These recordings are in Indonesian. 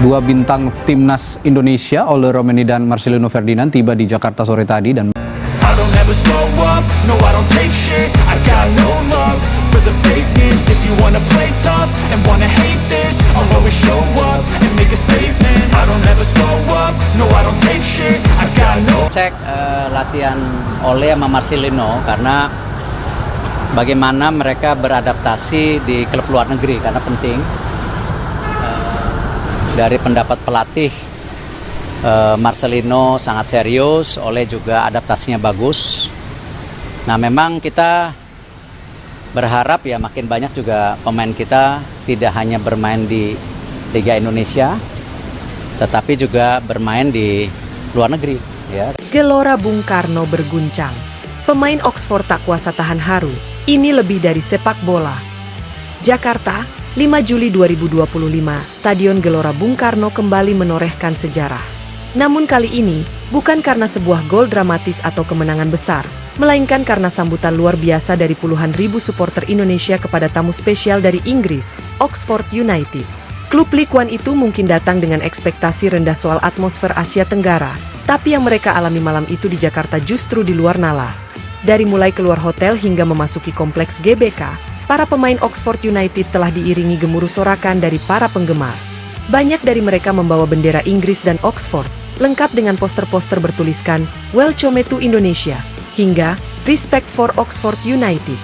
Dua bintang timnas Indonesia, Ole Romeni dan Marcelino Ferdinand, tiba di Jakarta sore tadi dan I don't ever slow up, no I don't take shit. I got no love for the fakeness. If you wanna play tough and wanna hate this, I'll always show up and make a statement. I don't ever slow up, no I don't take shit. I got no. Cek latihan Ole sama Marcelino karena bagaimana mereka beradaptasi di klub luar negeri, karena penting. Dari pendapat pelatih, Marcelino sangat serius, Ole juga adaptasinya bagus. Nah, memang kita berharap ya makin banyak juga pemain kita tidak hanya bermain di Liga Indonesia, tetapi juga bermain di luar negeri. Ya. Gelora Bung Karno berguncang. Pemain Oxford tak kuasa tahan haru. Ini lebih dari sepak bola. Jakarta, 5 Juli 2025, Stadion Gelora Bung Karno kembali menorehkan sejarah. Namun kali ini, bukan karena sebuah gol dramatis atau kemenangan besar, melainkan karena sambutan luar biasa dari puluhan ribu supporter Indonesia kepada tamu spesial dari Inggris, Oxford United. Klub League One itu mungkin datang dengan ekspektasi rendah soal atmosfer Asia Tenggara, tapi yang mereka alami malam itu di Jakarta justru di luar nalar. Dari mulai keluar hotel hingga memasuki kompleks GBK, para pemain Oxford United telah diiringi gemuruh sorakan dari para penggemar. Banyak dari mereka membawa bendera Inggris dan Oxford, lengkap dengan poster-poster bertuliskan Welcome to Indonesia, hingga Respect for Oxford United.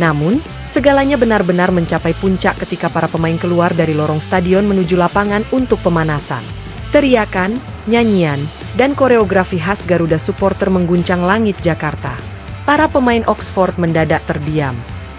Namun, segalanya benar-benar mencapai puncak ketika para pemain keluar dari lorong stadion menuju lapangan untuk pemanasan. Teriakan, nyanyian, dan koreografi khas Garuda supporter mengguncang langit Jakarta. Para pemain Oxford mendadak terdiam.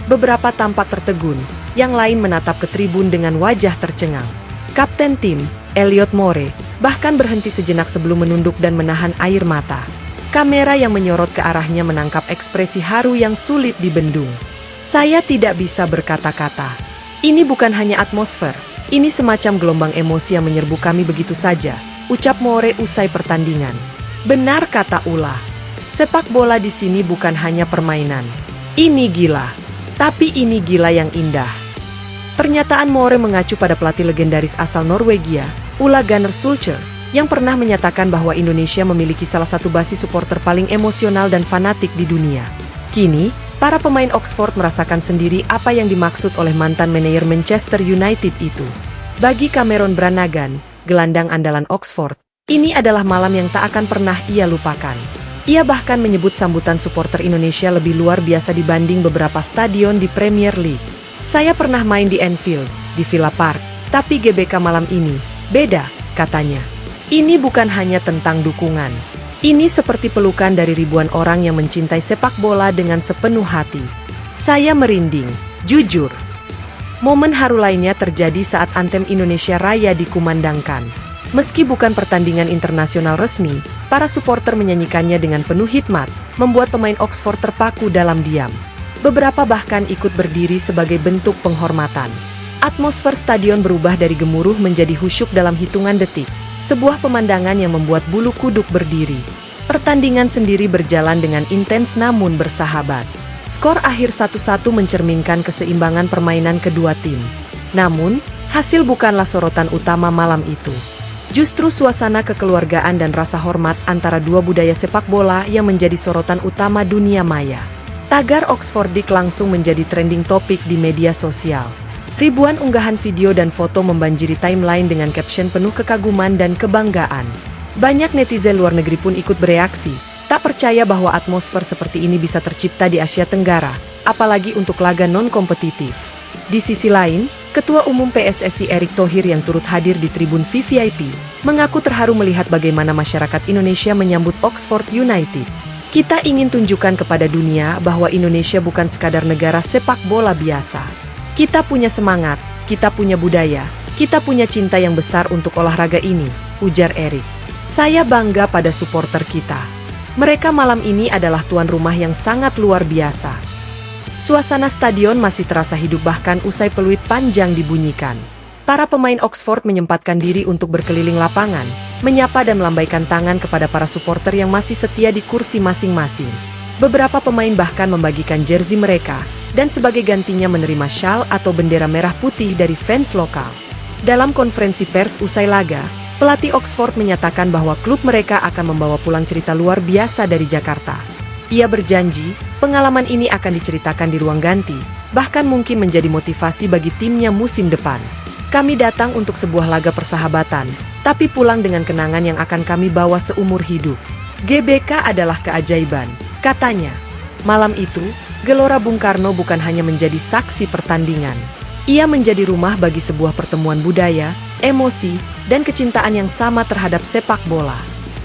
Beberapa tampak tertegun, yang lain menatap ke tribun dengan wajah tercengang. Kapten tim, Elliot Moore, bahkan berhenti sejenak sebelum menunduk dan menahan air mata. Kamera yang menyorot ke arahnya menangkap ekspresi haru yang sulit dibendung. Saya tidak bisa berkata-kata. Ini bukan hanya atmosfer, ini semacam gelombang emosi yang menyerbu kami begitu saja, ucap Moore usai pertandingan. Benar kata Ula, sepak bola di sini bukan hanya permainan. Ini gila. Tapi ini gila yang indah. Pernyataan Moore mengacu pada pelatih legendaris asal Norwegia, Ole Gunnar Solskjær, yang pernah menyatakan bahwa Indonesia memiliki salah satu basis supporter paling emosional dan fanatik di dunia. Kini, para pemain Oxford merasakan sendiri apa yang dimaksud oleh mantan manajer Manchester United itu. Bagi Cameron Brannagan, gelandang andalan Oxford, ini adalah malam yang tak akan pernah ia lupakan. Ia bahkan menyebut sambutan supporter Indonesia lebih luar biasa dibanding beberapa stadion di Premier League. Saya pernah main di Anfield, di Villa Park, tapi GBK malam ini beda, katanya. Ini bukan hanya tentang dukungan. Ini seperti pelukan dari ribuan orang yang mencintai sepak bola dengan sepenuh hati. Saya merinding, jujur. Momen haru lainnya terjadi saat Anthem Indonesia Raya dikumandangkan. Meski bukan pertandingan internasional resmi, para supporter menyanyikannya dengan penuh hikmat, membuat pemain Oxford terpaku dalam diam. Beberapa bahkan ikut berdiri sebagai bentuk penghormatan. Atmosfer stadion berubah dari gemuruh menjadi khusyuk dalam hitungan detik, sebuah pemandangan yang membuat bulu kuduk berdiri. Pertandingan sendiri berjalan dengan intens namun bersahabat. Skor akhir 1-1 mencerminkan keseimbangan permainan kedua tim. Namun, hasil bukanlah sorotan utama malam itu. Justru suasana kekeluargaan dan rasa hormat antara dua budaya sepak bola yang menjadi sorotan utama dunia maya. Tagar Oxfordic langsung menjadi trending topik di media sosial. Ribuan unggahan video dan foto membanjiri timeline dengan caption penuh kekaguman dan kebanggaan. Banyak netizen luar negeri pun ikut bereaksi, tak percaya bahwa atmosfer seperti ini bisa tercipta di Asia Tenggara, apalagi untuk laga non-kompetitif. Di sisi lain, Ketua Umum PSSI Erick Thohir yang turut hadir di tribun VVIP, mengaku terharu melihat bagaimana masyarakat Indonesia menyambut Oxford United. Kita ingin tunjukkan kepada dunia bahwa Indonesia bukan sekadar negara sepak bola biasa. Kita punya semangat, kita punya budaya, kita punya cinta yang besar untuk olahraga ini, ujar Erick. Saya bangga pada supporter kita. Mereka malam ini adalah tuan rumah yang sangat luar biasa. Suasana stadion masih terasa hidup bahkan usai peluit panjang dibunyikan. Para pemain Oxford menyempatkan diri untuk berkeliling lapangan, menyapa dan melambaikan tangan kepada para supporter yang masih setia di kursi masing-masing. Beberapa pemain bahkan membagikan jersey mereka, dan sebagai gantinya menerima syal atau bendera merah putih dari fans lokal. Dalam konferensi pers usai laga, pelatih Oxford menyatakan bahwa klub mereka akan membawa pulang cerita luar biasa dari Jakarta. Ia berjanji, pengalaman ini akan diceritakan di ruang ganti, bahkan mungkin menjadi motivasi bagi timnya musim depan. Kami datang untuk sebuah laga persahabatan, tapi pulang dengan kenangan yang akan kami bawa seumur hidup. GBK adalah keajaiban, katanya. Malam itu, Gelora Bung Karno bukan hanya menjadi saksi pertandingan. Ia menjadi rumah bagi sebuah pertemuan budaya, emosi, dan kecintaan yang sama terhadap sepak bola.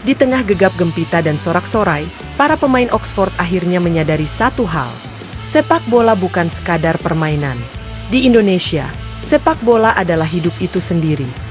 Di tengah gegap gempita dan sorak-sorai, para pemain Oxford akhirnya menyadari satu hal. Sepak bola bukan sekadar permainan. Di Indonesia, sepak bola adalah hidup itu sendiri.